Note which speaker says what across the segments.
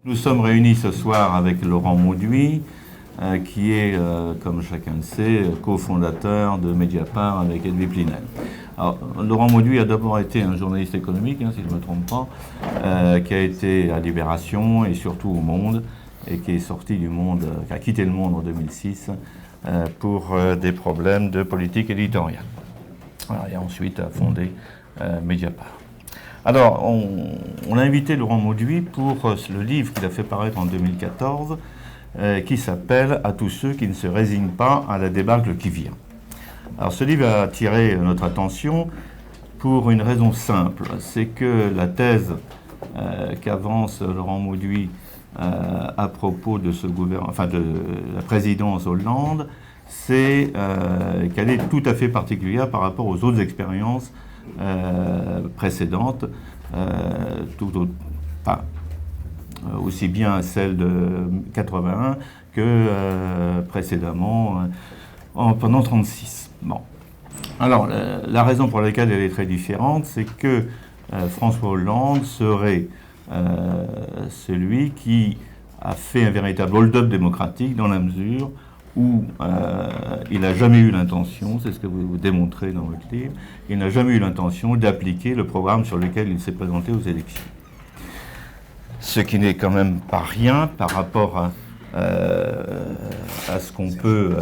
Speaker 1: Nous sommes réunis ce soir avec Laurent Mauduit, qui est, comme chacun le sait, cofondateur de Mediapart avec Edwy Plenel. Alors, Laurent Mauduit a d'abord été un journaliste économique, si je ne me trompe pas, qui a été à Libération et surtout au Monde, et qui est sorti du Monde, qui a quitté le Monde en 2006 pour des problèmes de politique éditoriale. Voilà, et ensuite a fondé Mediapart. Alors, on a invité Laurent Mauduit pour le livre qu'il a fait paraître en 2014, qui s'appelle « À tous ceux qui ne se résignent pas à la débâcle qui vient ». Alors, ce livre a attiré notre attention pour une raison simple, c'est que la thèse qu'avance Laurent Mauduit à propos de ce gouvernement, enfin de la présidence Hollande, c'est qu'elle est tout à fait particulière par rapport aux autres expériences précédentes, aussi bien celle de 81 que précédemment pendant 36. Bon. Alors, la raison pour laquelle elle est très différente, c'est que François Hollande serait celui qui a fait un véritable hold-up démocratique dans la mesure où il n'a jamais eu l'intention, c'est ce que vous démontrez dans votre livre, il n'a jamais eu l'intention d'appliquer le programme sur lequel il s'est présenté aux élections. Ce qui n'est quand même pas rien par rapport à ce qu'on peut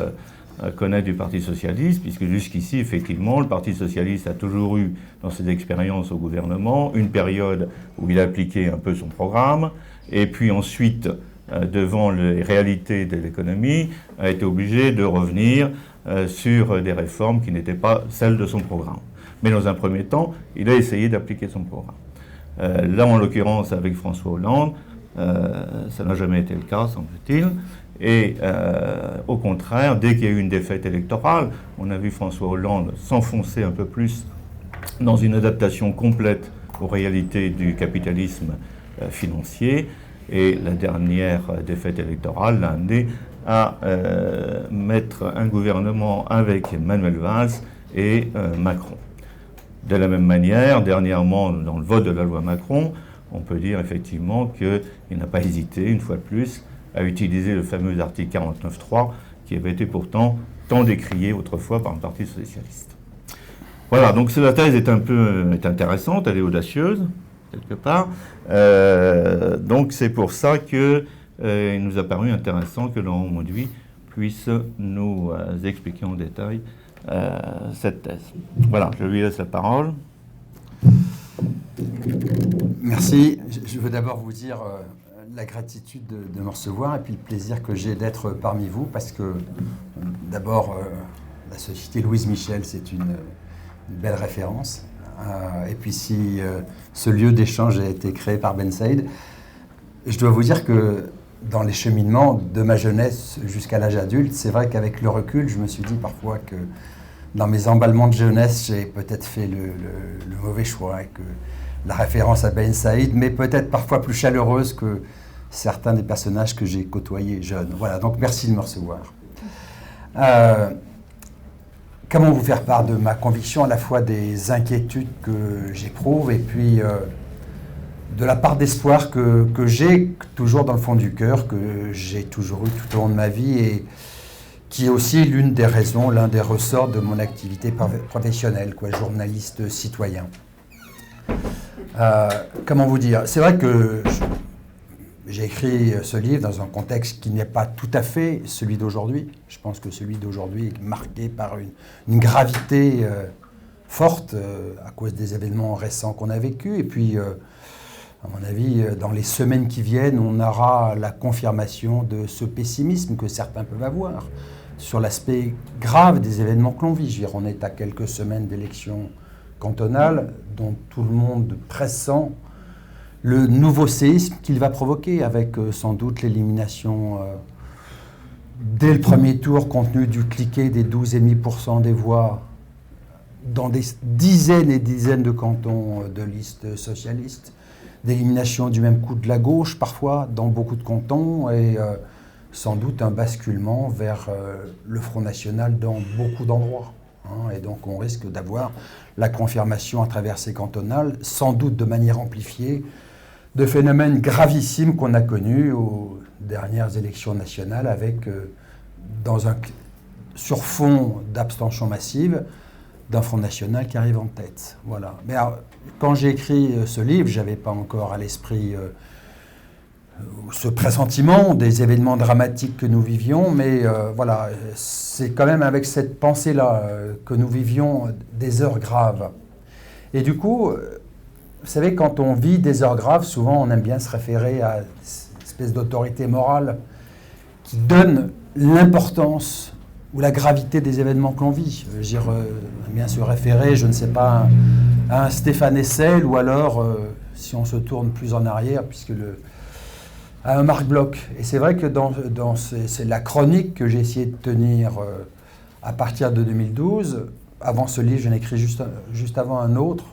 Speaker 1: connaître du Parti socialiste, puisque jusqu'ici, effectivement, le Parti socialiste a toujours eu, dans ses expériences au gouvernement, une période où il a appliqué un peu son programme, et puis ensuite, devant les réalités de l'économie, a été obligé de revenir sur des réformes qui n'étaient pas celles de son programme. Mais dans un premier temps, il a essayé d'appliquer son programme. Là, en l'occurrence, avec François Hollande, ça n'a jamais été le cas, semble-t-il. Et au contraire, dès qu'il y a eu une défaite électorale, on a vu François Hollande s'enfoncer un peu plus dans une adaptation complète aux réalités du capitalisme financier. Et la dernière défaite électorale l'a amené à mettre un gouvernement avec Manuel Valls et Macron. De la même manière, dernièrement, dans le vote de la loi Macron, on peut dire effectivement qu'il n'a pas hésité, une fois de plus, à utiliser le fameux article 49.3 qui avait été pourtant tant décrié autrefois par le Parti socialiste. Voilà, donc la thèse est intéressante, elle est audacieuse, quelque part. Donc c'est pour ça qu'il nous a paru intéressant que Laurent Mauduit puisse nous expliquer en détail cette thèse. Voilà, je lui laisse la parole.
Speaker 2: Merci. Je veux d'abord vous dire la gratitude de me recevoir et puis le plaisir que j'ai d'être parmi vous parce que d'abord la Société Louise Michel, c'est une belle référence. Et puis si ce lieu d'échange a été créé par Ben Saïd, je dois vous dire que dans les cheminements de ma jeunesse jusqu'à l'âge adulte, c'est vrai qu'avec le recul, je me suis dit parfois que dans mes emballements de jeunesse, j'ai peut-être fait le mauvais choix et que la référence à Ben Saïd m'est peut-être parfois plus chaleureuse que certains des personnages que j'ai côtoyés jeunes. Voilà, donc merci de me recevoir. Comment vous faire part de ma conviction, à la fois des inquiétudes que j'éprouve et puis de la part d'espoir que j'ai toujours dans le fond du cœur, que j'ai toujours eu tout au long de ma vie et qui est aussi l'une des raisons, l'un des ressorts de mon activité professionnelle, journaliste citoyen. Comment vous dire ? C'est vrai que j'ai écrit ce livre dans un contexte qui n'est pas tout à fait celui d'aujourd'hui. Je pense que celui d'aujourd'hui est marqué par une gravité forte à cause des événements récents qu'on a vécus. Et puis, à mon avis, dans les semaines qui viennent, on aura la confirmation de ce pessimisme que certains peuvent avoir sur l'aspect grave des événements que l'on vit. Je veux dire, on est à quelques semaines d'élections cantonales dont tout le monde pressent le nouveau séisme qu'il va provoquer avec sans doute l'élimination dès le premier tour, compte tenu du cliquet des 12,5% des voix dans des dizaines et dizaines de cantons de listes socialistes, d'élimination du même coup de la gauche parfois dans beaucoup de cantons et sans doute un basculement vers le Front National dans beaucoup d'endroits. Et donc on risque d'avoir la confirmation à travers ces cantonales, sans doute de manière amplifiée, de phénomènes gravissimes qu'on a connus aux dernières élections nationales avec, sur fond d'abstention massive, d'un Front National qui arrive en tête. Voilà. Mais alors, quand j'ai écrit ce livre, je n'avais pas encore à l'esprit ce pressentiment des événements dramatiques que nous vivions, mais voilà, c'est quand même avec cette pensée-là que nous vivions des heures graves. Et du coup, vous savez, quand on vit des heures graves, souvent on aime bien se référer à cette espèce d'autorité morale qui donne l'importance ou la gravité des événements que l'on vit. Je veux dire, on aime bien se référer, je ne sais pas, à un Stéphane Hessel, ou alors, si on se tourne plus en arrière, à un Marc Bloch. Et c'est vrai que c'est la chronique que j'ai essayé de tenir à partir de 2012. Avant ce livre, j'en ai écrit juste avant un autre.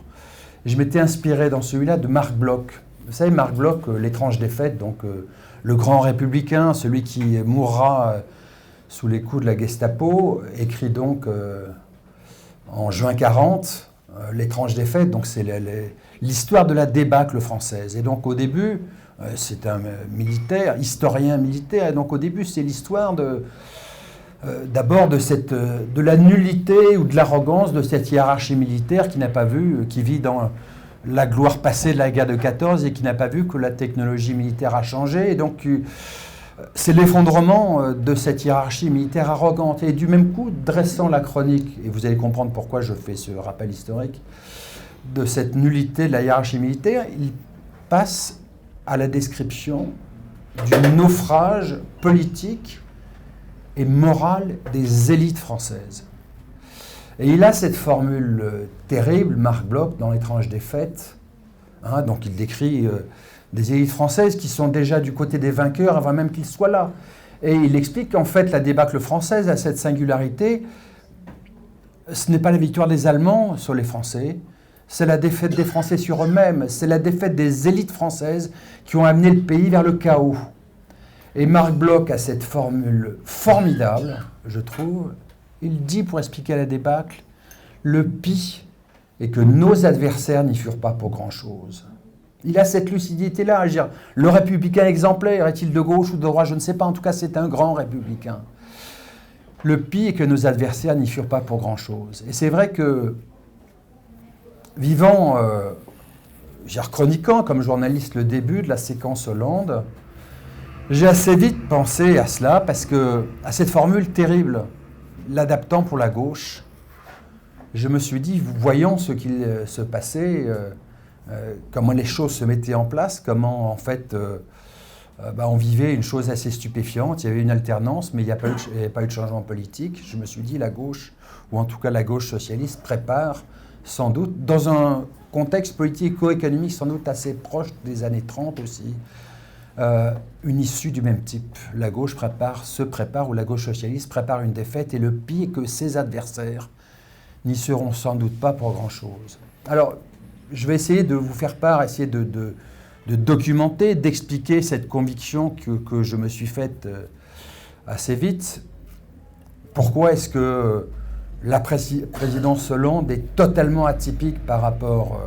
Speaker 2: Et je m'étais inspiré dans celui-là de Marc Bloch. Vous savez, Marc Bloch, l'étrange défaite, donc le grand républicain, celui qui mourra sous les coups de la Gestapo, écrit donc en juin 40, l'étrange défaite, donc c'est l'histoire de la débâcle française. Et donc au début, c'est un militaire, historien militaire, et donc au début c'est l'histoire d'abord de la nullité ou de l'arrogance de cette hiérarchie militaire qui vit dans la gloire passée de la guerre de 14 et qui n'a pas vu que la technologie militaire a changé. Et donc c'est l'effondrement de cette hiérarchie militaire arrogante. Et du même coup, dressant la chronique, et vous allez comprendre pourquoi je fais ce rappel historique, de cette nullité de la hiérarchie militaire, il passe à la description du naufrage politique et moral des élites françaises. Et il a cette formule terrible, Marc Bloch, dans L'étrange défaite. Donc il décrit des élites françaises qui sont déjà du côté des vainqueurs avant même qu'ils soient là. Et il explique qu'en fait, la débâcle française a cette singularité. Ce n'est pas la victoire des Allemands sur les Français, c'est la défaite des Français sur eux-mêmes, c'est la défaite des élites françaises qui ont amené le pays vers le chaos. Et Marc Bloch a cette formule formidable, je trouve. Il dit, pour expliquer la débâcle, le pis est que nos adversaires n'y furent pas pour grand-chose. Il a cette lucidité-là. Je veux dire, le républicain exemplaire, est-il de gauche ou de droite? Je ne sais pas. En tout cas, c'est un grand républicain. Le pis est que nos adversaires n'y furent pas pour grand-chose. Et c'est vrai que, vivant, chroniquant comme journaliste le début de la séquence Hollande, j'ai assez vite pensé à cela, parce que, à cette formule terrible, l'adaptant pour la gauche, je me suis dit, voyant ce qu'il se passait, comment les choses se mettaient en place, comment en fait on vivait une chose assez stupéfiante. Il y avait une alternance, mais il n'y avait pas eu de changement politique. Je me suis dit, la gauche, ou en tout cas la gauche socialiste, prépare sans doute, dans un contexte politico-économique sans doute assez proche des années 30 aussi, une issue du même type. La gauche se prépare, ou la gauche socialiste prépare une défaite, et le pire est que ses adversaires n'y seront sans doute pas pour grand-chose. Alors, je vais essayer de vous faire part, essayer de documenter, d'expliquer cette conviction que je me suis faite assez vite. Pourquoi est-ce que la présidence Hollande est totalement atypique par rapport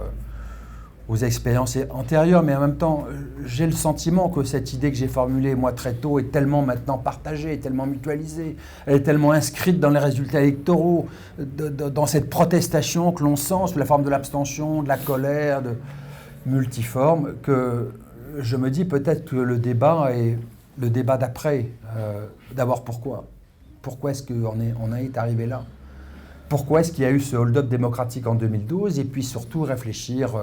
Speaker 2: aux expériences antérieures, mais en même temps, j'ai le sentiment que cette idée que j'ai formulée, moi, très tôt, est tellement maintenant partagée, tellement mutualisée, elle est tellement inscrite dans les résultats électoraux, dans cette protestation que l'on sent sous la forme de l'abstention, de la colère, multiforme, que je me dis peut-être que le débat est le débat d'après. D'abord, pourquoi? Pourquoi est-ce qu'on est arrivé là? Pourquoi est-ce qu'il y a eu ce hold-up démocratique en 2012? Et puis surtout réfléchir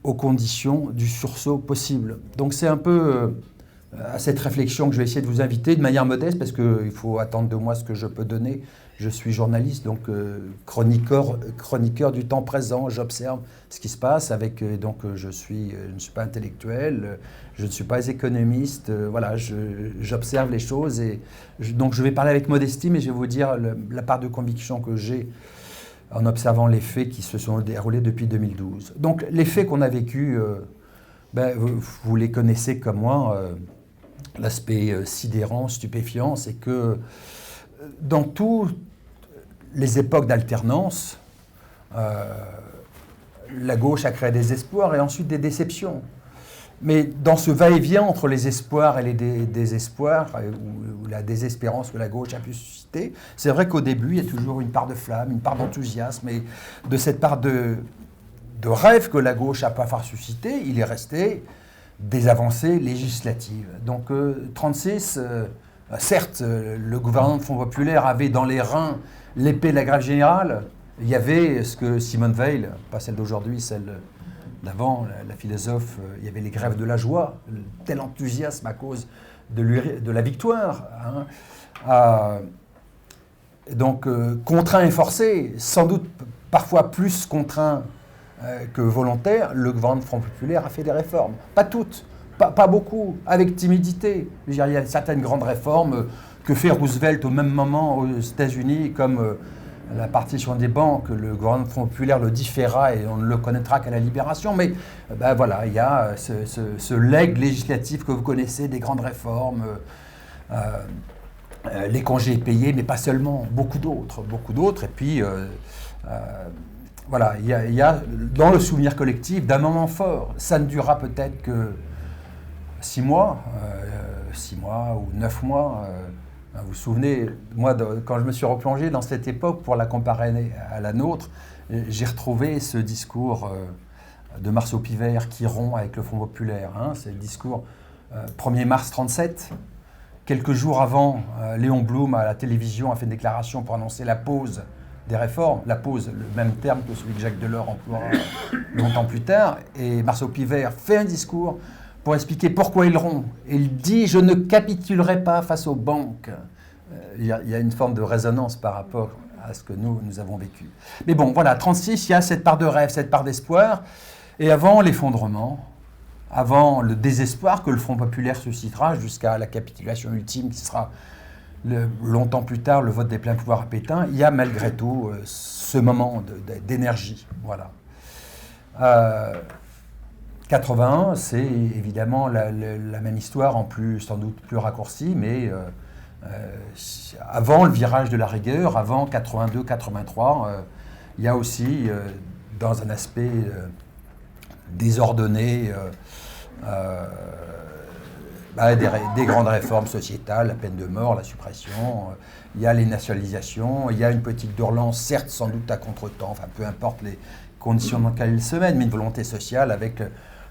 Speaker 2: aux conditions du sursaut possible. Donc c'est un peu à cette réflexion que je vais essayer de vous inviter de manière modeste, parce qu'il faut attendre de moi ce que je peux donner. Je suis journaliste, donc chroniqueur du temps présent. J'observe ce qui se passe je ne suis pas intellectuel, je ne suis pas économiste. Voilà, j'observe les choses, et donc je vais parler avec modestie, mais je vais vous dire la part de conviction que j'ai en observant les faits qui se sont déroulés depuis 2012. Donc les faits qu'on a vécus, vous les connaissez comme moi. L'aspect sidérant, stupéfiant, c'est que dans toutes les époques d'alternance, la gauche a créé des espoirs et ensuite des déceptions. Mais dans ce va-et-vient entre les espoirs et les désespoirs, ou la désespérance que la gauche a pu susciter, c'est vrai qu'au début, il y a toujours une part de flamme, une part d'enthousiasme, et de cette part de rêve que la gauche n'a pas fait susciter, il est resté des avancées législatives. Donc, 1936, certes, le gouvernement de Front Populaire avait dans les reins l'épée de la grève générale. Il y avait ce que Simone Veil, pas celle d'aujourd'hui, celle d'avant, la philosophe, il y avait les grèves de la joie, tel enthousiasme à cause de la victoire. Donc, contraint et forcé, sans doute parfois plus contraint que volontaire, le gouvernement de Front Populaire a fait des réformes. Pas toutes, pas beaucoup, avec timidité. Je veux dire, il y a certaines grandes réformes que fait Roosevelt au même moment aux États-Unis, comme la partition des banques, le gouvernement de Front Populaire le différa et on ne le connaîtra qu'à la Libération. Mais voilà, il y a ce legs législatif que vous connaissez, des grandes réformes, les congés payés, mais pas seulement, beaucoup d'autres. Et puis, voilà, il y a dans le souvenir collectif d'un moment fort. Ça ne durera peut-être que 6 mois, 6 mois ou 9 mois. Vous vous souvenez, moi, quand je me suis replongé dans cette époque pour la comparer à la nôtre, j'ai retrouvé ce discours de Marceau Pivert qui rompt avec le Front Populaire. C'est le discours 1er mars 1937. Quelques jours avant, Léon Blum, à la télévision, a fait une déclaration pour annoncer la pause des réformes. La pause, le même terme que celui que Jacques Delors emploiera longtemps plus tard. Et Marceau Pivert fait un discours pour expliquer pourquoi il rompt. Et il dit « Je ne capitulerai pas face aux banques ». Il y a une forme de résonance par rapport à ce que nous avons vécu. Mais bon, voilà, 1936, il y a cette part de rêve, cette part d'espoir. Et avant l'effondrement, avant le désespoir que le Front Populaire suscitera jusqu'à la capitulation ultime qui sera longtemps plus tard le vote des pleins pouvoirs à Pétain, il y a malgré tout ce moment d'énergie. Voilà. 81, c'est évidemment la même histoire, sans doute plus raccourcie, mais avant le virage de la rigueur, avant 82-83, il y a aussi, dans un aspect désordonné, des grandes réformes sociétales, la peine de mort, la suppression, il y a les nationalisations, il y a une politique de relance, certes sans doute à contre-temps, enfin peu importe les conditions dans lesquelles elle se mène, mais une volonté sociale avec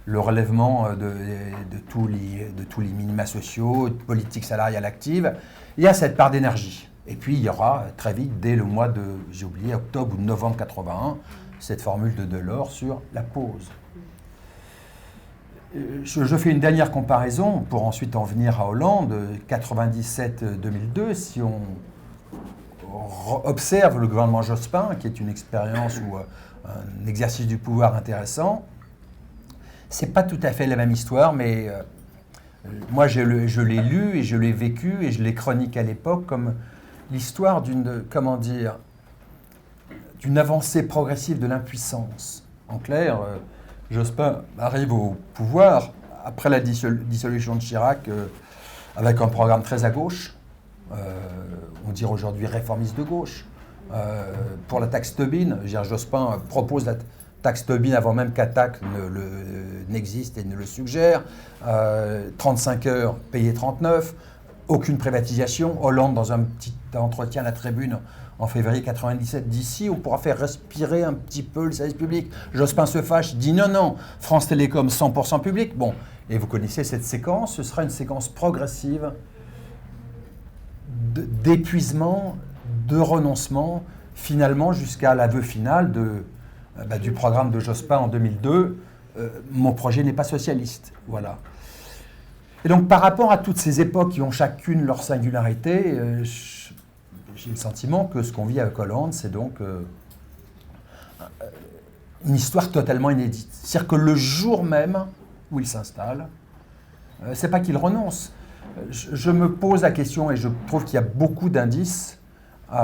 Speaker 2: le relèvement de tous les minima sociaux, de politique salariale active. Il y a cette part d'énergie. Et puis il y aura très vite, dès le mois de, j'ai oublié, octobre ou novembre 81, cette formule de Delors sur la pause. Je fais une dernière comparaison pour ensuite en venir à Hollande, 97-2002, si on observe le gouvernement Jospin, qui est une expérience ou un exercice du pouvoir intéressant. C'est pas tout à fait la même histoire, mais moi je l'ai lu et je l'ai vécu et je l'ai chroniqué à l'époque comme l'histoire d'une avancée progressive de l'impuissance. En clair, Jospin arrive au pouvoir après la dissolution de Chirac avec un programme très à gauche, on dirait aujourd'hui réformiste de gauche. Pour la taxe Tobin, Jospin propose la taxe Tobin avant même qu'Attac n'existe et ne le suggère. 35 heures payées 39, aucune privatisation. Hollande, dans un petit entretien à la Tribune en février 97, dit si on pourra faire respirer un petit peu le service public. Jospin se fâche, dit non, France Télécom 100% public. Bon, et vous connaissez cette séquence, ce sera une séquence progressive d'épuisement, de renoncement, finalement jusqu'à l'aveu final du programme de Jospin en 2002, mon projet n'est pas socialiste. Voilà. Et donc par rapport à toutes ces époques qui ont chacune leur singularité, j'ai le sentiment que ce qu'on vit avec Hollande, c'est donc une histoire totalement inédite. C'est-à-dire que le jour même où il s'installe, c'est pas qu'il renonce. Je me pose la question, et je trouve qu'il y a beaucoup d'indices, de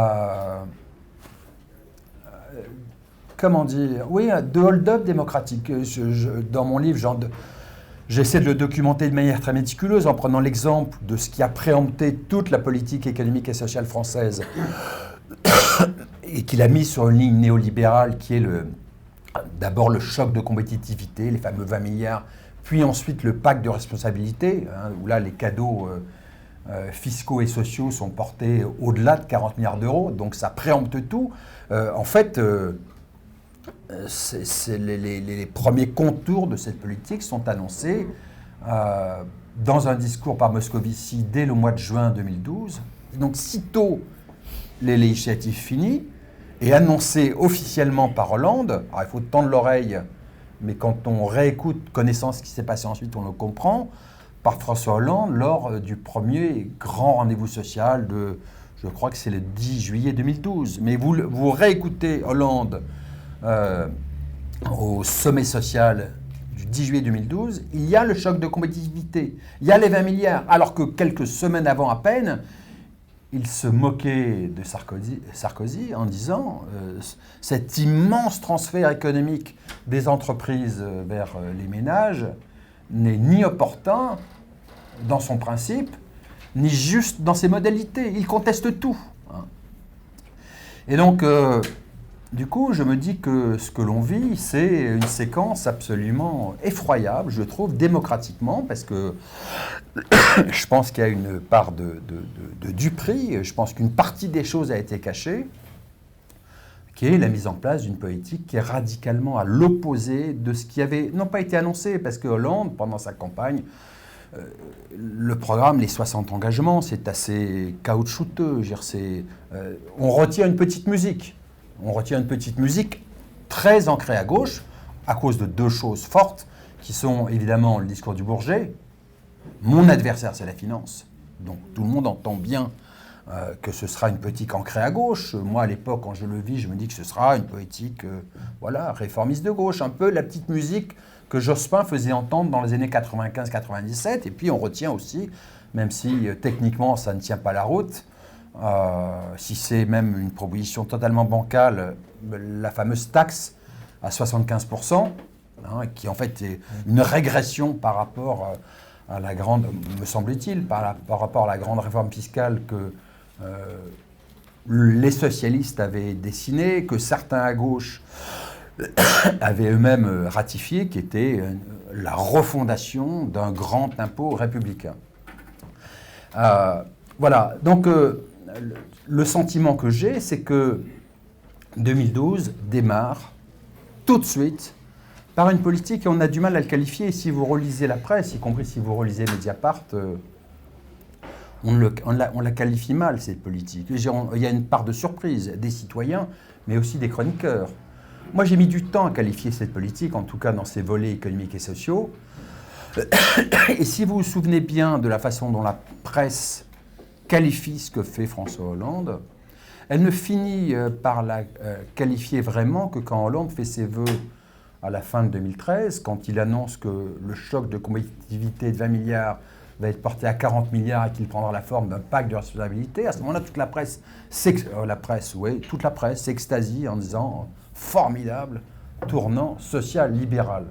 Speaker 2: hold-up démocratique. Dans mon livre, j'essaie de le documenter de manière très méticuleuse en prenant l'exemple de ce qui a préempté toute la politique économique et sociale française et qui l'a mis sur une ligne néolibérale qui est d'abord le choc de compétitivité, les fameux 20 milliards, puis ensuite le pacte de responsabilité, où là les cadeaux fiscaux et sociaux sont portés au-delà de 40 milliards d'euros, donc ça préempte tout. En fait, les premiers contours de cette politique sont annoncés dans un discours par Moscovici dès le mois de juin 2012. Donc, sitôt les législatives finies, et annoncé officiellement par Hollande, alors il faut tendre l'oreille, mais quand on réécoute connaissant ce qui s'est passé ensuite, on le comprend, par François Hollande lors du premier grand rendez-vous social de, je crois que c'est le 10 juillet 2012. Mais vous réécoutez Hollande au sommet social du 10 juillet 2012, il y a le choc de compétitivité, il y a les 20 milliards, alors que quelques semaines avant à peine, il se moquait de Sarkozy en disant cet immense transfert économique des entreprises vers les ménages n'est ni opportun dans son principe, ni juste dans ses modalités. Il conteste tout. Et donc, du coup, je me dis que ce que l'on vit, c'est une séquence absolument effroyable, je trouve, démocratiquement, parce que je pense qu'il y a une part de duperie, je pense qu'une partie des choses a été cachée, qui est la mise en place d'une politique qui est radicalement à l'opposé de ce qui avait, non pas été annoncé, parce que Hollande, pendant sa campagne, le programme, les 60 engagements, c'est assez caoutchouteux. On retient une petite musique. On retient une petite musique très ancrée à gauche, à cause de deux choses fortes, qui sont évidemment le discours du Bourget. Mon adversaire, c'est la finance. Donc tout le monde entend bien que ce sera une politique ancrée à gauche. Moi, à l'époque, quand je le vis, je me dis que ce sera une politique réformiste de gauche, un peu la petite musique que Jospin faisait entendre dans les années 95-97. Et puis on retient aussi, même si techniquement ça ne tient pas la route, si c'est même une proposition totalement bancale, la fameuse taxe à 75%, qui en fait est une régression par rapport à la grande, me semble-t-il, par rapport à la grande réforme fiscale que les socialistes avaient dessinée, que certains à gauche avaient eux-mêmes ratifié, qui était la refondation d'un grand impôt républicain. Voilà, donc le sentiment que j'ai, c'est que 2012 démarre tout de suite par une politique, et on a du mal à le qualifier. Si vous relisez la presse, y compris si vous relisez Mediapart, on la qualifie mal, cette politique. Il y a une part de surprise des citoyens, mais aussi des chroniqueurs. Moi, j'ai mis du temps à qualifier cette politique, en tout cas dans ses volets économiques et sociaux. Et si vous vous souvenez bien de la façon dont la presse qualifie ce que fait François Hollande, elle ne finit par la qualifier vraiment que quand Hollande fait ses vœux à la fin de 2013, quand il annonce que le choc de compétitivité de 20 milliards va être porté à 40 milliards et qu'il prendra la forme d'un pacte de responsabilité. À ce moment-là, toute la presse s'extasie en disant « formidable, tournant social, libéral ».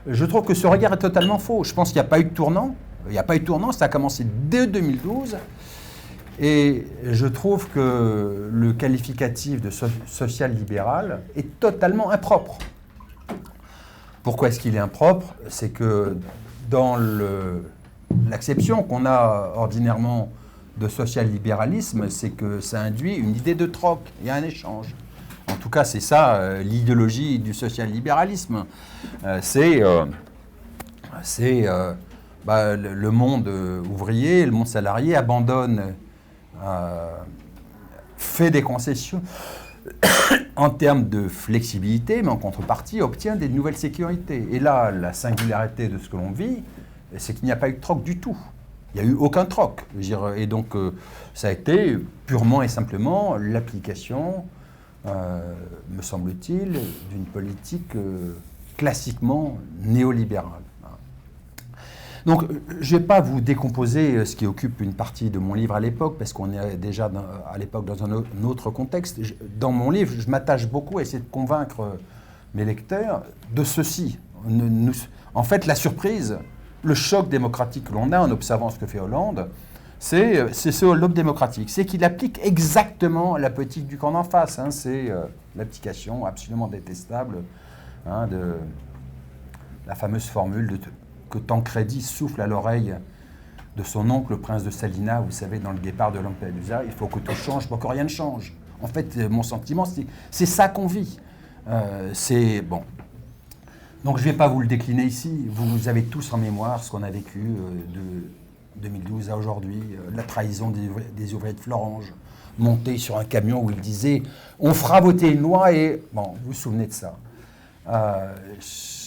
Speaker 2: Je trouve que ce regard est totalement faux. Je pense qu'il n'y a pas eu de tournant. Il n'y a pas eu de tournant, ça a commencé dès 2012. Et je trouve que le qualificatif de social-libéral est totalement impropre. Pourquoi est-ce qu'il est impropre? C'est que dans l'acception qu'on a ordinairement de social-libéralisme, c'est que ça induit une idée de troc, il y a un échange. En tout cas, c'est ça l'idéologie du social-libéralisme. Le monde ouvrier, le monde salarié abandonne, fait des concessions en termes de flexibilité, mais en contrepartie obtient des nouvelles sécurités. Et là, la singularité de ce que l'on vit, c'est qu'il n'y a pas eu de troc du tout. Il n'y a eu aucun troc. Et donc, ça a été purement et simplement l'application, me semble-t-il, d'une politique classiquement néolibérale. Donc, je ne vais pas vous décomposer ce qui occupe une partie de mon livre à l'époque, parce qu'on est déjà à l'époque dans un autre contexte. Dans mon livre, je m'attache beaucoup à essayer de convaincre mes lecteurs de ceci. En fait, la surprise, le choc démocratique que l'on a en observant ce que fait Hollande, c'est ce hold-up démocratique. C'est qu'il applique exactement la politique du camp d'en face. C'est l'application absolument détestable de la fameuse formule que Tancredi souffle à l'oreille de son oncle, le prince de Salina, vous savez, dans le départ de Lampedusa, il faut que tout change pour que rien ne change. En fait, mon sentiment, c'est ça qu'on vit. C'est bon. Donc je ne vais pas vous le décliner ici. Vous avez tous en mémoire ce qu'on a vécu de 2012 à aujourd'hui, la trahison des ouvriers de Florange, montés sur un camion où ils disaient « on fera voter une loi » et bon, vous vous souvenez de ça.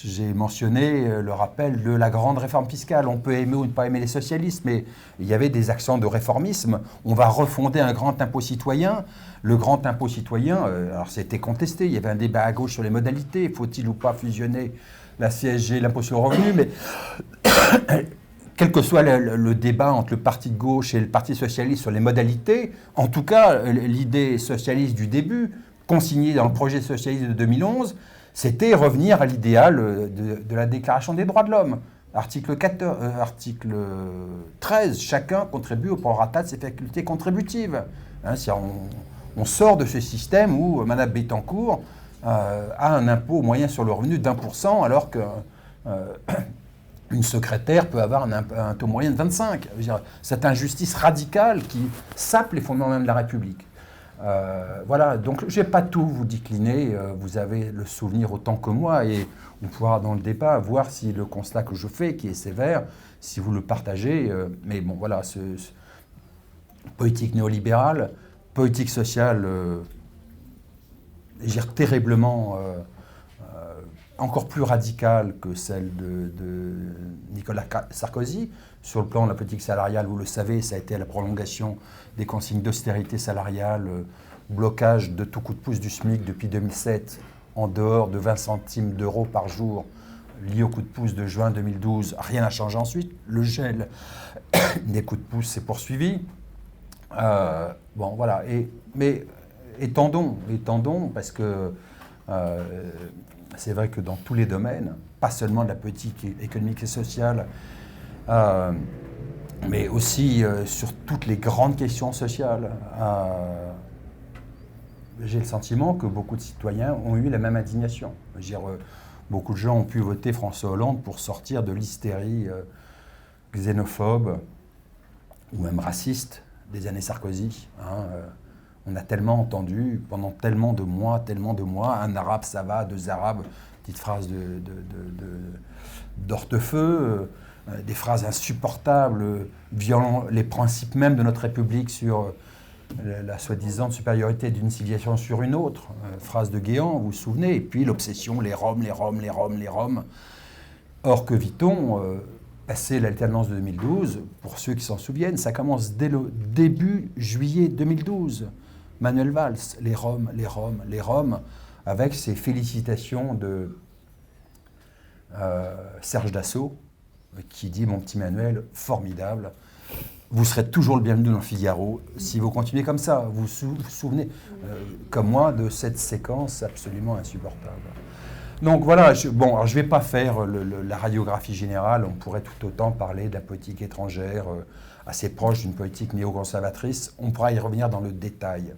Speaker 2: J'ai mentionné le rappel de la grande réforme fiscale. On peut aimer ou ne pas aimer les socialistes, mais il y avait des accents de réformisme. On va refonder un grand impôt citoyen. Le grand impôt citoyen, alors c'était contesté. Il y avait un débat à gauche sur les modalités. Faut-il ou pas fusionner la CSG et l'impôt sur le revenu? Mais quel que soit le débat entre le parti de gauche et le parti socialiste sur les modalités, en tout cas, l'idée socialiste du début, consignée dans le projet socialiste de 2011, c'était revenir à l'idéal de la Déclaration des droits de l'homme. Article 13, chacun contribue au prorata de ses facultés contributives. Si on sort de ce système où Mme Bettencourt a un impôt moyen sur le revenu d'1%, alors qu'une secrétaire peut avoir un taux moyen de 25%. Cette injustice radicale qui sape les fondements même de la République. Voilà, donc je ne vais pas tout vous décliner, vous avez le souvenir autant que moi et on pourra dans le débat voir si le constat que je fais, qui est sévère, si vous le partagez, mais bon voilà, politique néolibérale, politique sociale, je dirais terriblement encore plus radicale que celle de Nicolas Sarkozy. Sur le plan de la politique salariale, vous le savez, ça a été la prolongation des consignes d'austérité salariale, blocage de tout coup de pouce du SMIC depuis 2007, en dehors de 20 centimes d'euros par jour, lié au coup de pouce de juin 2012. Rien n'a changé ensuite. Le gel des coups de pouce s'est poursuivi. Bon, voilà. Mais étendons, parce que c'est vrai que dans tous les domaines, pas seulement de la politique économique et sociale, mais aussi sur toutes les grandes questions sociales. J'ai le sentiment que beaucoup de citoyens ont eu la même indignation. Je veux dire, beaucoup de gens ont pu voter François Hollande pour sortir de l'hystérie xénophobe ou même raciste des années Sarkozy. On a tellement entendu, pendant tellement de mois, un arabe ça va, deux arabes, petite phrase d'Hortefeux, des phrases insupportables, violant les principes même de notre République sur la soi-disant supériorité d'une civilisation sur une autre, phrase de Guéant, vous vous souvenez, et puis l'obsession, les Roms. Or, que vit-on passé l'alternance de 2012, pour ceux qui s'en souviennent, ça commence dès le début juillet 2012. Manuel Valls, les Roms, avec ses félicitations de Serge Dassault, qui dit « Mon petit Manuel, formidable, vous serez toujours le bienvenu dans le Figaro si vous continuez comme ça. » Vous vous souvenez, comme moi, de cette séquence absolument insupportable. Donc voilà, je ne vais pas faire la radiographie générale, on pourrait tout autant parler de la politique étrangère assez proche d'une politique néoconservatrice, on pourra y revenir dans le détail.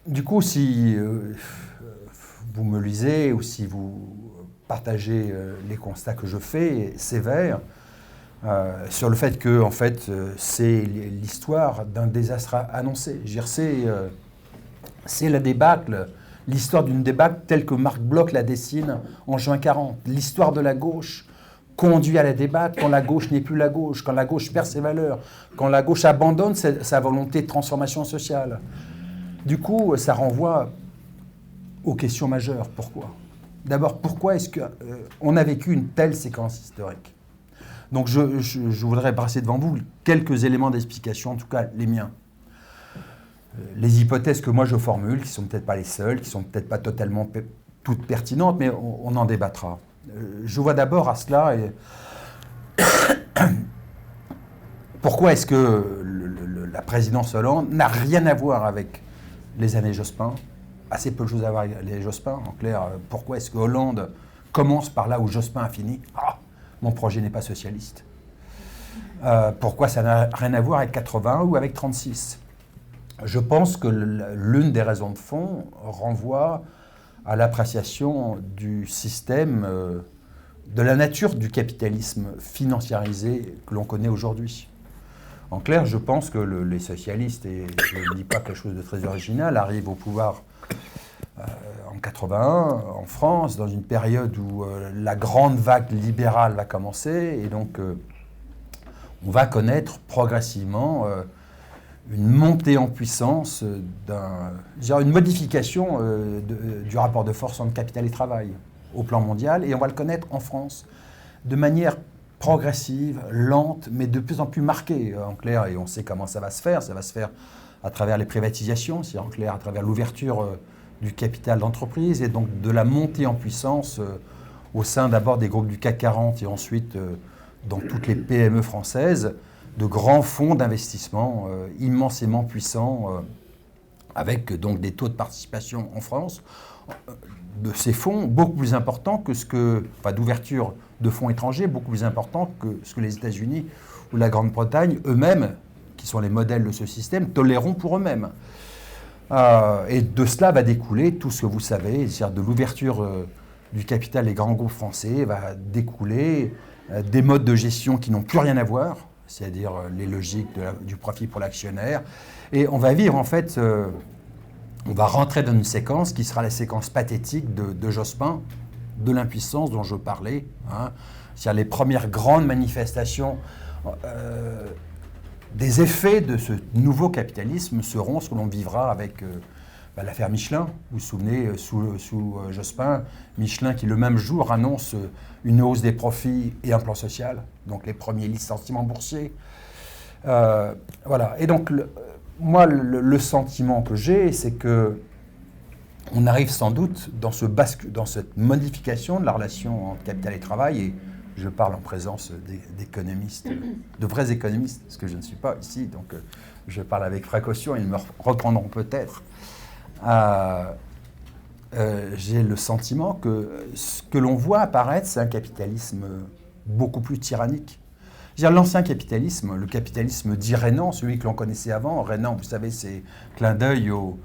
Speaker 2: Du coup, si vous me lisez ou si vous partagez les constats que je fais, sévères, sur le fait que, en fait, c'est l'histoire d'un désastre annoncé. Je veux dire, c'est la débâcle, l'histoire d'une débâcle telle que Marc Bloch la dessine en juin 40. L'histoire de la gauche conduit à la débâcle quand la gauche n'est plus la gauche, quand la gauche perd ses valeurs, quand la gauche abandonne sa volonté de transformation sociale. Du coup, ça renvoie aux questions majeures. Pourquoi ? D'abord, pourquoi est-ce qu'on a vécu une telle séquence historique ? Donc je voudrais brasser devant vous quelques éléments d'explication, en tout cas les miens. Les hypothèses que moi je formule, qui ne sont peut-être pas les seules, qui ne sont peut-être pas totalement toutes pertinentes, mais on en débattra. Je vois d'abord à cela pourquoi est-ce que la présidence Hollande n'a rien à voir avec les années Jospin, assez peu de choses à voir avec les Jospin. En clair, pourquoi est-ce que Hollande commence par là où Jospin a fini ? Mon projet n'est pas socialiste. Pourquoi ça n'a rien à voir avec 81 ou avec 36 ? Je pense que l'une des raisons de fond renvoie à l'appréciation du système, de la nature du capitalisme financiarisé que l'on connaît aujourd'hui. En clair, je pense que les socialistes, et je ne dis pas quelque chose de très original, arrivent au pouvoir en 81 en France, dans une période où la grande vague libérale va commencer, et donc on va connaître progressivement une montée en puissance, une modification du rapport de force entre capital et travail au plan mondial, et on va le connaître en France de manière progressive, lente, mais de plus en plus marquée, en clair, et on sait comment ça va se faire à travers les privatisations, c'est en clair, à travers l'ouverture du capital d'entreprise, et donc de la montée en puissance au sein d'abord des groupes du CAC 40 et ensuite dans toutes les PME françaises, de grands fonds d'investissement immensément puissants, avec donc des taux de participation en France de ces fonds beaucoup plus importants d'ouverture de fonds étrangers, beaucoup plus importants que ce que les États-Unis ou la Grande-Bretagne eux-mêmes, qui sont les modèles de ce système, toléreront pour eux-mêmes. Et de cela va découler tout ce que vous savez, c'est-à-dire de l'ouverture du capital des grands groupes français, va découler des modes de gestion qui n'ont plus rien à voir, c'est-à-dire les logiques du profit pour l'actionnaire. Et on va vivre en fait, on va rentrer dans une séquence qui sera la séquence pathétique de Jospin, de l'impuissance dont je parlais. C'est-à-dire les premières grandes manifestations des effets de ce nouveau capitalisme seront ce que l'on vivra avec l'affaire Michelin. Vous vous souvenez, sous Jospin, Michelin qui le même jour annonce une hausse des profits et un plan social, donc les premiers licenciements boursiers. Voilà. Et donc, moi, le sentiment que j'ai, c'est que on arrive sans doute dans cette modification de la relation entre capital et travail, et je parle en présence d'économistes, de vrais économistes, parce que je ne suis pas ici, donc je parle avec précaution, ils me reprendront peut-être. J'ai le sentiment que ce que l'on voit apparaître, c'est un capitalisme beaucoup plus tyrannique. L'ancien capitalisme, le capitalisme dit Renan, celui que l'on connaissait avant, Renan, vous savez, c'est clin d'œil au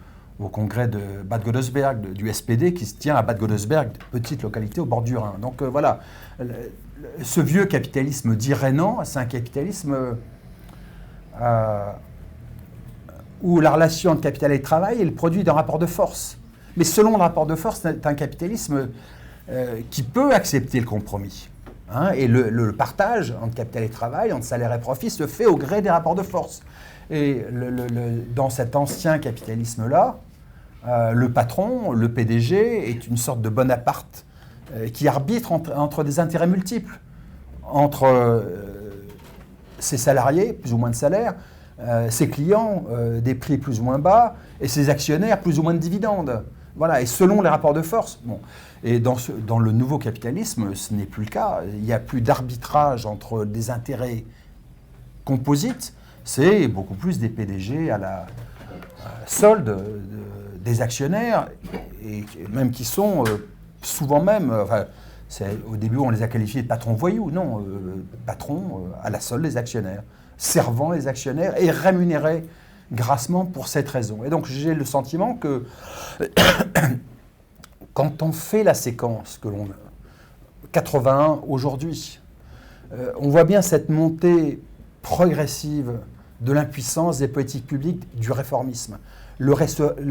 Speaker 2: congrès de Bad Godesberg, du SPD, qui se tient à Bad Godesberg, petite localité au bord du Rhin. Donc voilà, ce vieux capitalisme dit Renan, c'est un capitalisme où la relation entre capital et travail est le produit d'un rapport de force. Mais selon le rapport de force, c'est un capitalisme qui peut accepter le compromis. Et le partage entre capital et travail, entre salaire et profit, se fait au gré des rapports de force. Et dans cet ancien capitalisme-là, le patron, le PDG, est une sorte de Bonaparte qui arbitre entre des intérêts multiples, entre ses salariés, plus ou moins de salaire, ses clients, des prix plus ou moins bas, et ses actionnaires, plus ou moins de dividendes. Voilà, et selon les rapports de force. Bon. Et dans le nouveau capitalisme, ce n'est plus le cas. Il n'y a plus d'arbitrage entre des intérêts composites. C'est beaucoup plus des PDG à la solde des actionnaires, et même qui sont souvent même... au début, on les a qualifiés de patrons voyous. Non, patrons à la solde des actionnaires, servant les actionnaires et rémunérés grassement pour cette raison. Et donc, j'ai le sentiment que quand on fait la séquence que l'on 81 aujourd'hui, on voit bien cette montée progressive de l'impuissance des politiques publiques du réformisme. Le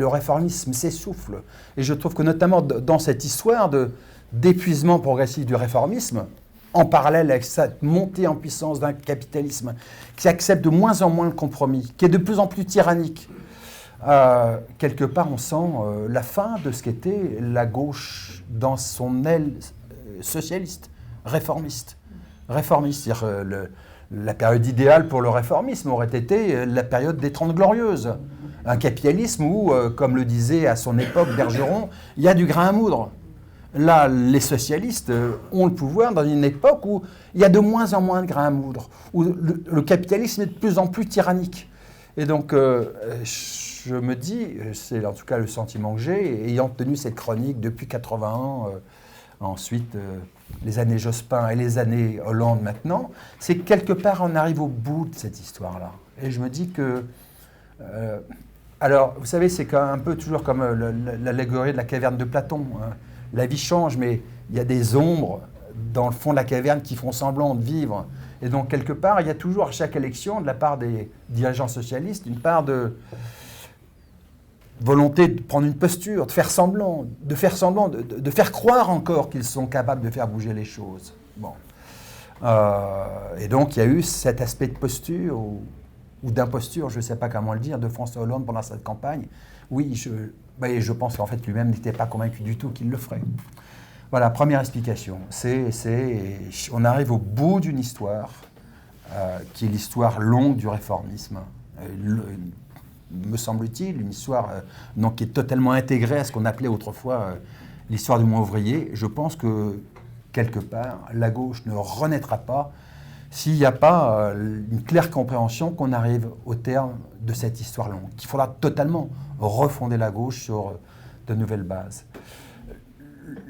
Speaker 2: réformisme s'essouffle. Et je trouve que notamment dans cette histoire d'épuisement progressif du réformisme, en parallèle avec cette montée en puissance d'un capitalisme qui accepte de moins en moins le compromis, qui est de plus en plus tyrannique, quelque part on sent la fin de ce qu'était la gauche dans son aile socialiste, réformiste. C'est-à-dire la période idéale pour le réformisme aurait été la période des 30 Glorieuses. Un capitalisme où, comme le disait à son époque Bergeron, il y a du grain à moudre. Là, les socialistes ont le pouvoir dans une époque où il y a de moins en moins de grains à moudre, où le capitalisme est de plus en plus tyrannique. Et donc, je me dis, c'est en tout cas le sentiment que j'ai, ayant tenu cette chronique depuis 81, ensuite les années Jospin et les années Hollande maintenant, c'est que quelque part on arrive au bout de cette histoire-là. Et je me dis que, Alors, vous savez, c'est un peu toujours comme l'allégorie de la caverne de Platon, hein. La vie change, mais il y a des ombres dans le fond de la caverne qui font semblant de vivre. Et donc, quelque part, il y a toujours à chaque élection, de la part des dirigeants socialistes, une part de volonté de prendre une posture, de faire semblant, de faire croire encore qu'ils sont capables de faire bouger les choses. Bon. Et donc, il y a eu cet aspect de posture ou d'imposture, je ne sais pas comment le dire, de François Hollande pendant cette campagne. Oui, je pense qu'en fait, lui-même n'était pas convaincu du tout qu'il le ferait. Voilà, première explication. On arrive au bout d'une histoire, qui est l'histoire longue du réformisme. Me semble-t-il, une histoire qui est totalement intégrée à ce qu'on appelait autrefois l'histoire du mouvement ouvrier. Je pense que, quelque part, la gauche ne renaîtra pas s'il n'y a pas une claire compréhension qu'on arrive au terme de cette histoire longue, qu'il faudra totalement refonder la gauche sur de nouvelles bases.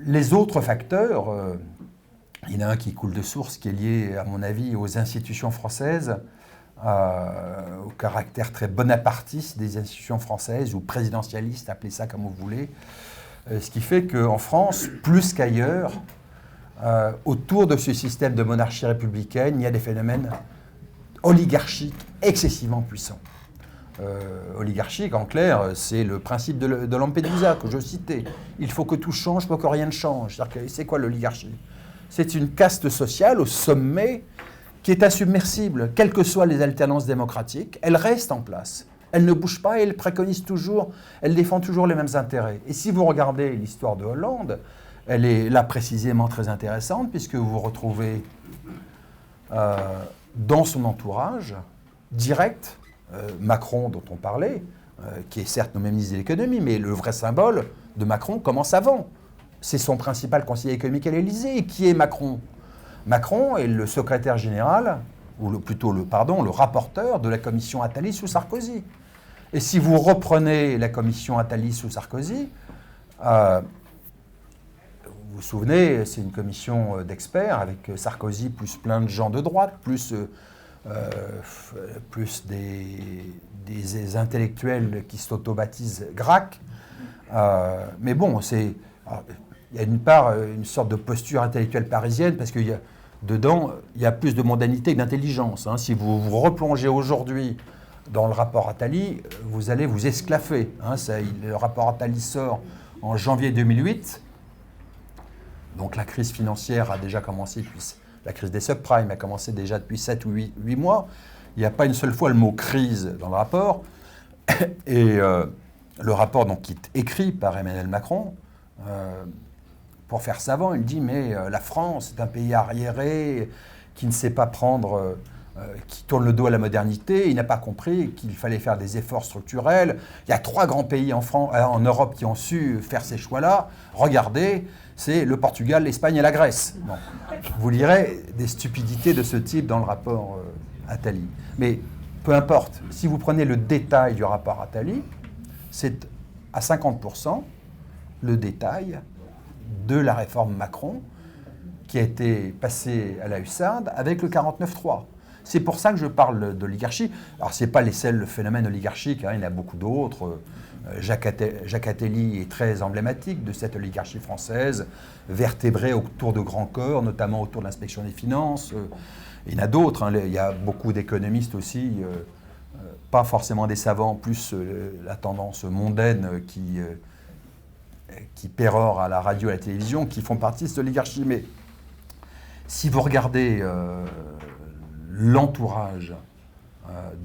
Speaker 2: Les autres facteurs, il y en a un qui coule de source, qui est lié, à mon avis, aux institutions françaises, au caractère très bonapartiste des institutions françaises, ou présidentialistes, appelez ça comme vous voulez, ce qui fait qu'en France, plus qu'ailleurs, autour de ce système de monarchie républicaine, il y a des phénomènes oligarchiques excessivement puissants. Oligarchique, en clair, c'est le principe de Lampedusa que je citais. Il faut que tout change pour que rien ne change. C'est quoi l'oligarchie? C'est une caste sociale au sommet qui est insubmersible, quelles que soient les alternances démocratiques. Elle reste en place. Elle ne bouge pas et elle préconise toujours, elle défend toujours les mêmes intérêts. Et si vous regardez l'histoire de Hollande, elle est là précisément très intéressante, puisque vous retrouvez dans son entourage direct Macron, dont on parlait, qui est certes nommé ministre de l'économie, mais le vrai symbole de Macron commence avant. C'est son principal conseiller économique à l'Élysée. Et qui est Macron? Macron est le secrétaire général, ou le rapporteur de la commission Attali sous Sarkozy. Et si vous reprenez la commission Attali sous Sarkozy, vous vous souvenez, c'est une commission d'experts avec Sarkozy plus plein de gens de droite, plus des intellectuels qui s'auto-baptisent GRAC. Mais bon, il y a d'une part une sorte de posture intellectuelle parisienne, parce qu'il y a dedans, il y a plus de mondanité que d'intelligence. Hein. Si vous vous replongez aujourd'hui dans le rapport Attali, vous allez vous esclaffer. Hein. Le rapport Attali sort en janvier 2008. Donc la crise financière a déjà commencé, la crise des subprimes a commencé déjà depuis 7 ou 8 mois. Il n'y a pas une seule fois le mot « crise » dans le rapport. Et le rapport donc, qui est écrit par Emmanuel Macron, pour faire savant, il dit « mais la France est un pays arriéré qui ne sait pas prendre, qui tourne le dos à la modernité, il n'a pas compris qu'il fallait faire des efforts structurels. Il y a 3 grands pays en Europe qui ont su faire ces choix-là. Regardez, c'est le Portugal, l'Espagne et la Grèce. » Bon. Vous lirez des stupidités de ce type dans le rapport Attali. Mais peu importe, si vous prenez le détail du rapport Attali, c'est à 50% le détail de la réforme Macron qui a été passée à la hussarde avec le 49.3. C'est pour ça que je parle d'oligarchie. Alors, ce n'est pas les seuls phénomènes oligarchiques, hein, il y en a beaucoup d'autres. Jacques Attali est très emblématique de cette oligarchie française, vertébrée autour de grands corps, notamment autour de l'inspection des finances. Il y en a d'autres, hein, il y a beaucoup d'économistes aussi, pas forcément des savants, plus la tendance mondaine qui pérore à la radio et à la télévision, qui font partie de cette oligarchie. Mais si vous regardez l'entourage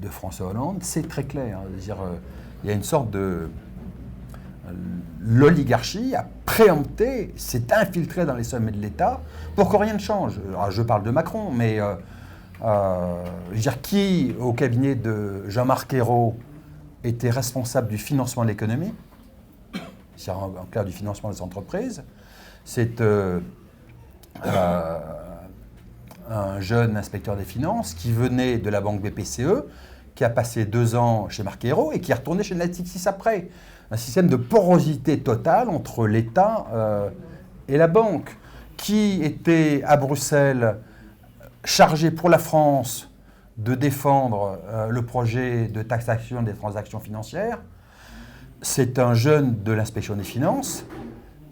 Speaker 2: de François Hollande, c'est très clair. Hein, c'est-à-dire, il y a une sorte de... L'oligarchie a préempté, s'est infiltrée dans les sommets de l'État pour que rien ne change. Alors, je parle de Macron, mais je veux dire, qui, au cabinet de Jean-Marc Ayrault, était responsable du financement de l'économie, c'est-à-dire en clair du financement des entreprises, c'est un jeune inspecteur des finances qui venait de la banque BPCE, qui a passé 2 ans chez Marc Ayrault et qui est retourné chez Natixis après. Un système de porosité totale entre l'État et la banque, qui était à Bruxelles chargé pour la France de défendre le projet de taxation des transactions financières, c'est un jeune de l'inspection des finances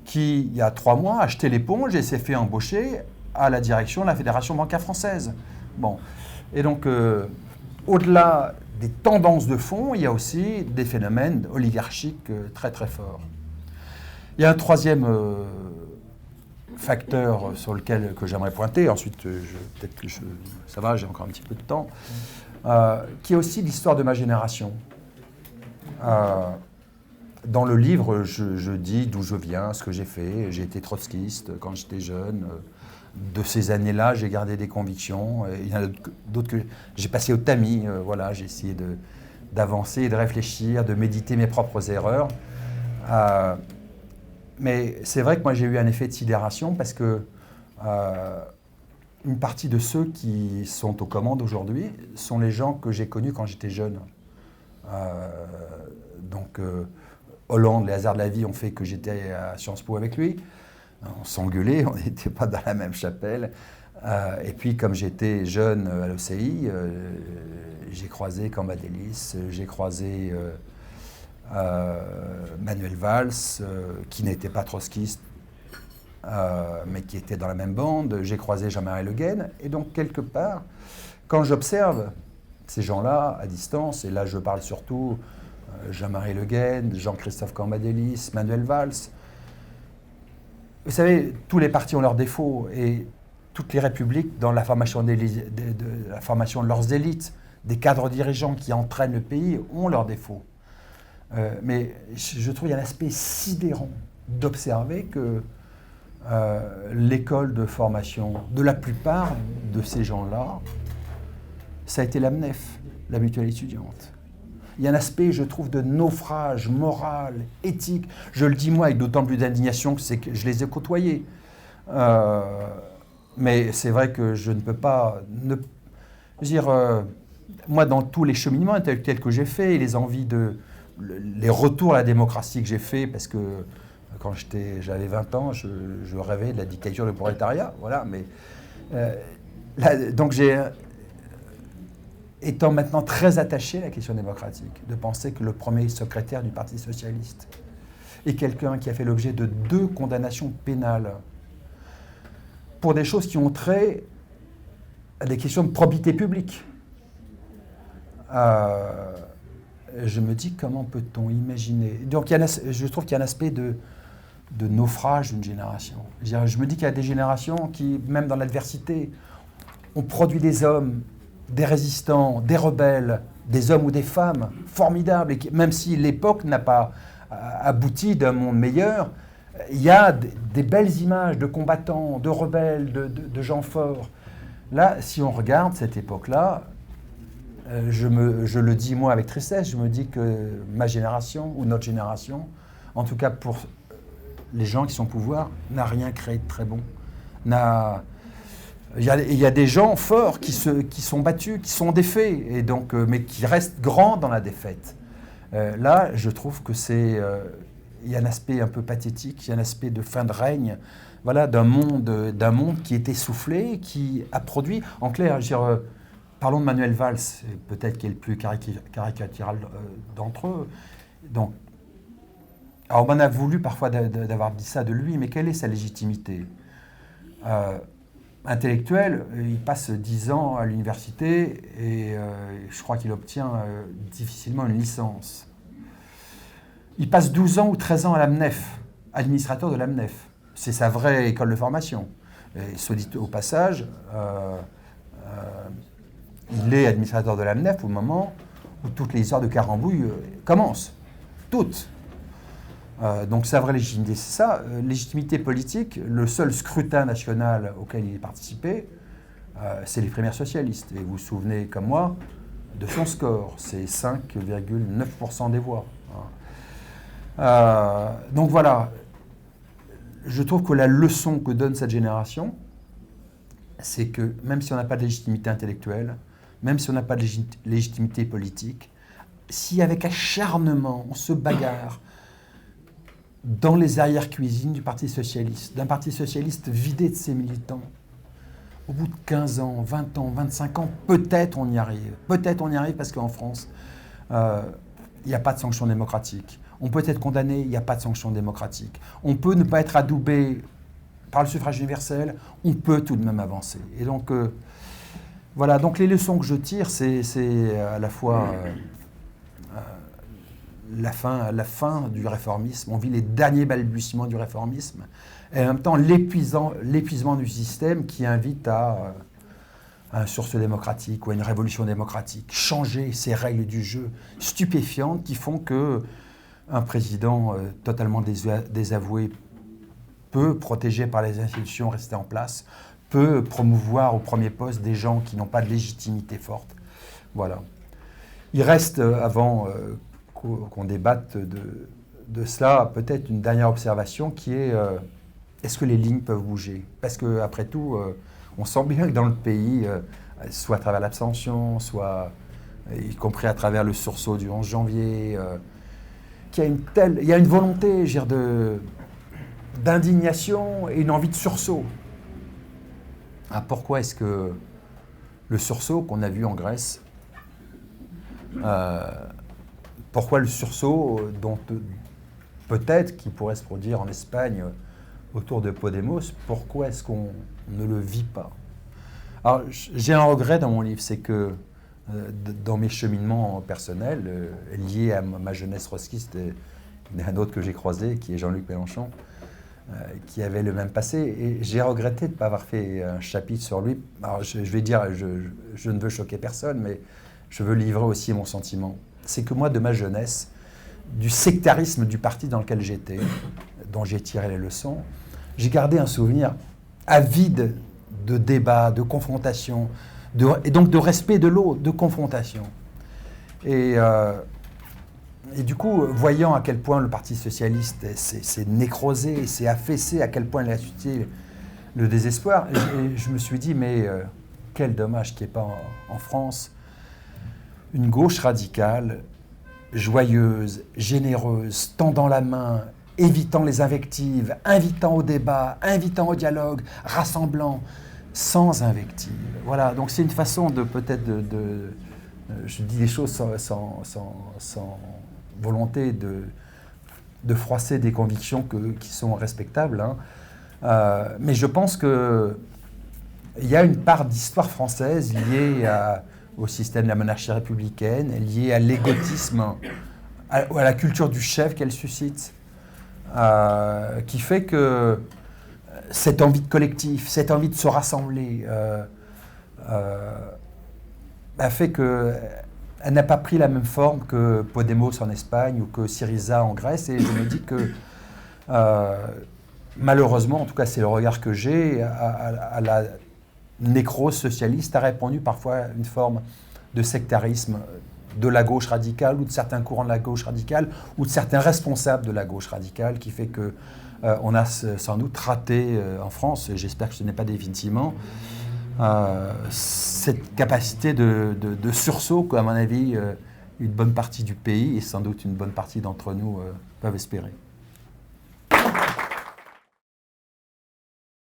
Speaker 2: qui, il y a 3 mois, a acheté l'éponge et s'est fait embaucher à la direction de la Fédération bancaire française. Bon. Et donc, au-delà des tendances de fond, il y a aussi des phénomènes oligarchiques très très forts. Il y a un troisième facteur sur lequel que j'aimerais pointer, ensuite peut-être que ça va, j'ai encore un petit peu de temps, qui est aussi l'histoire de ma génération. Dans le livre, je dis d'où je viens, ce que j'ai fait. J'ai été trotskiste quand j'étais jeune. De ces années-là, j'ai gardé des convictions. Il y en a d'autres que j'ai passé au tamis. Voilà, j'ai essayé d'avancer, de réfléchir, de méditer mes propres erreurs. Mais c'est vrai que moi, j'ai eu un effet de sidération parce que une partie de ceux qui sont aux commandes aujourd'hui sont les gens que j'ai connus quand j'étais jeune. Donc, Hollande, les hasards de la vie ont fait que j'étais à Sciences Po avec lui. On s'engueulait, on n'était pas dans la même chapelle. Et puis, comme j'étais jeune à l'OCI, j'ai croisé Cambadélis, j'ai croisé Manuel Valls, qui n'était pas trotskiste, mais qui était dans la même bande. J'ai croisé Jean-Marie Le Guen. Et donc, quelque part, quand j'observe ces gens-là à distance, et là je parle surtout Jean-Marie Le Guen, Jean-Christophe Cambadélis, Manuel Valls. Vous savez, tous les partis ont leurs défauts et toutes les républiques, dans la formation de leurs élites, des cadres dirigeants qui entraînent le pays, ont leurs défauts. Mais je trouve qu'il y a un aspect sidérant d'observer que l'école de formation de la plupart de ces gens-là, ça a été la MNEF, la mutuelle étudiante. Il y a un aspect, je trouve, de naufrage moral, éthique. Je le dis moi avec d'autant plus d'indignation que c'est que je les ai côtoyés. Mais c'est vrai que je ne peux pas... moi, dans tous les cheminements intellectuels que j'ai faits, et les envies les retours à la démocratie que j'ai faits, parce que quand j'avais 20 ans, je rêvais de la dictature du prolétariat. Voilà, mais... donc étant maintenant très attaché à la question démocratique, de penser que le premier secrétaire du Parti socialiste est quelqu'un qui a fait l'objet de 2 condamnations pénales pour des choses qui ont trait à des questions de probité publique. Je me dis, comment peut-on imaginer... Donc je trouve qu'il y a un aspect de naufrage d'une génération. Je me dis qu'il y a des générations qui, même dans l'adversité, ont produit des hommes, des résistants, des rebelles, des hommes ou des femmes formidables, et même si l'époque n'a pas abouti d'un monde meilleur, il y a des belles images de combattants, de rebelles, de gens forts. Là, si on regarde cette époque-là, je le dis moi avec tristesse, je me dis que ma génération, ou notre génération, en tout cas pour les gens qui sont au pouvoir, n'a rien créé de très bon. Il y a des gens forts qui sont battus, qui sont défaits, et donc, mais qui restent grands dans la défaite. Là, je trouve que il y a un aspect un peu pathétique, il y a un aspect de fin de règne, voilà, d'un monde qui est essoufflé, qui a produit, en clair, parlons de Manuel Valls, peut-être qui est le plus caricatural d'entre eux. Donc, alors on m'en a voulu parfois d'avoir dit ça de lui, mais quelle est sa légitimité intellectuel? Il passe 10 ans à l'université et je crois qu'il obtient difficilement une licence. Il passe 12 ans ou 13 ans à la MNEF, administrateur de la MNEF. C'est sa vraie école de formation. Et soit dit au passage, il est administrateur de la MNEF au moment où toutes les histoires de Carambouille commencent. Toutes. Donc sa vraie légitimité, c'est ça. Légitimité politique, le seul scrutin national auquel il est participé, c'est les primaires socialistes. Et vous vous souvenez, comme moi, de son score. C'est 5,9% des voix. Donc voilà. Je trouve que la leçon que donne cette génération, c'est que même si on n'a pas de légitimité intellectuelle, même si on n'a pas de légitimité politique, si avec acharnement on se bagarre dans les arrière-cuisines du Parti socialiste, d'un Parti socialiste vidé de ses militants, au bout de 15 ans, 20 ans, 25 ans, peut-être on y arrive. Peut-être on y arrive parce qu'en France, il n'y a pas de sanction démocratique. on peut être condamné, il n'y a pas de sanction démocratique. On peut ne pas être adoubé par le suffrage universel, on peut tout de même avancer. Et donc, voilà, donc les leçons que je tire, c'est à la fois la fin du réformisme, on vit les derniers balbutiements du réformisme, et en même temps l'épuisement du système qui invite à un sursaut démocratique ou à une révolution démocratique, changer ces règles du jeu stupéfiantes qui font que un président totalement désavoué peut, protégé par les institutions, rester en place, peut promouvoir au premier poste des gens qui n'ont pas de légitimité forte. Voilà. Il reste, avant qu'on débatte de cela, peut-être une dernière observation qui est est-ce que les lignes peuvent bouger? Parce qu'après tout, on sent bien que dans le pays, soit à travers l'abstention, soit y compris à travers le sursaut du 11 janvier, qu'il y a une volonté, je veux dire, d'indignation et une envie de sursaut. Ah, pourquoi est-ce que le sursaut qu'on a vu en Grèce, pourquoi le sursaut dont peut-être qui pourrait se produire en Espagne autour de Podemos, pourquoi est-ce qu'on ne le vit pas? Alors, j'ai un regret dans mon livre, c'est que dans mes cheminements personnels, liés à ma jeunesse trotskiste, il y en a un autre que j'ai croisé, qui est Jean-Luc Mélenchon, qui avait le même passé, et j'ai regretté de ne pas avoir fait un chapitre sur lui. Alors, je vais dire, je ne veux choquer personne, mais je veux livrer aussi mon sentiment. C'est que moi, de ma jeunesse, du sectarisme du parti dans lequel j'étais, dont j'ai tiré les leçons, j'ai gardé un souvenir avide de débat, de confrontation, et donc de respect de l'autre, de confrontation. Et du coup, voyant à quel point le Parti socialiste s'est nécrosé, s'est affaissé, à quel point il a suscité le désespoir, je me suis dit, mais quel dommage qu'il n'y ait pas en France une gauche radicale, joyeuse, généreuse, tendant la main, évitant les invectives, invitant au débat, invitant au dialogue, rassemblant, sans invectives. Voilà, donc c'est une façon de peut-être je dis des choses sans volonté de froisser des convictions qui sont respectables, hein. Mais je pense qu'il y a une part d'histoire française liée au système de la monarchie républicaine, liée à l'égotisme, à la culture du chef qu'elle suscite, qui fait que cette envie de collectif, cette envie de se rassembler, a fait qu'elle n'a pas pris la même forme que Podemos en Espagne ou que Syriza en Grèce. Et je me dis que, malheureusement, en tout cas c'est le regard que j'ai, à la nécrose socialiste a répandu parfois une forme de sectarisme de la gauche radicale ou de certains courants de la gauche radicale ou de certains responsables de la gauche radicale qui fait que on a sans doute raté en France, et j'espère que ce n'est pas définitivement, cette capacité de sursaut qu'à mon avis une bonne partie du pays et sans doute une bonne partie d'entre nous peuvent espérer.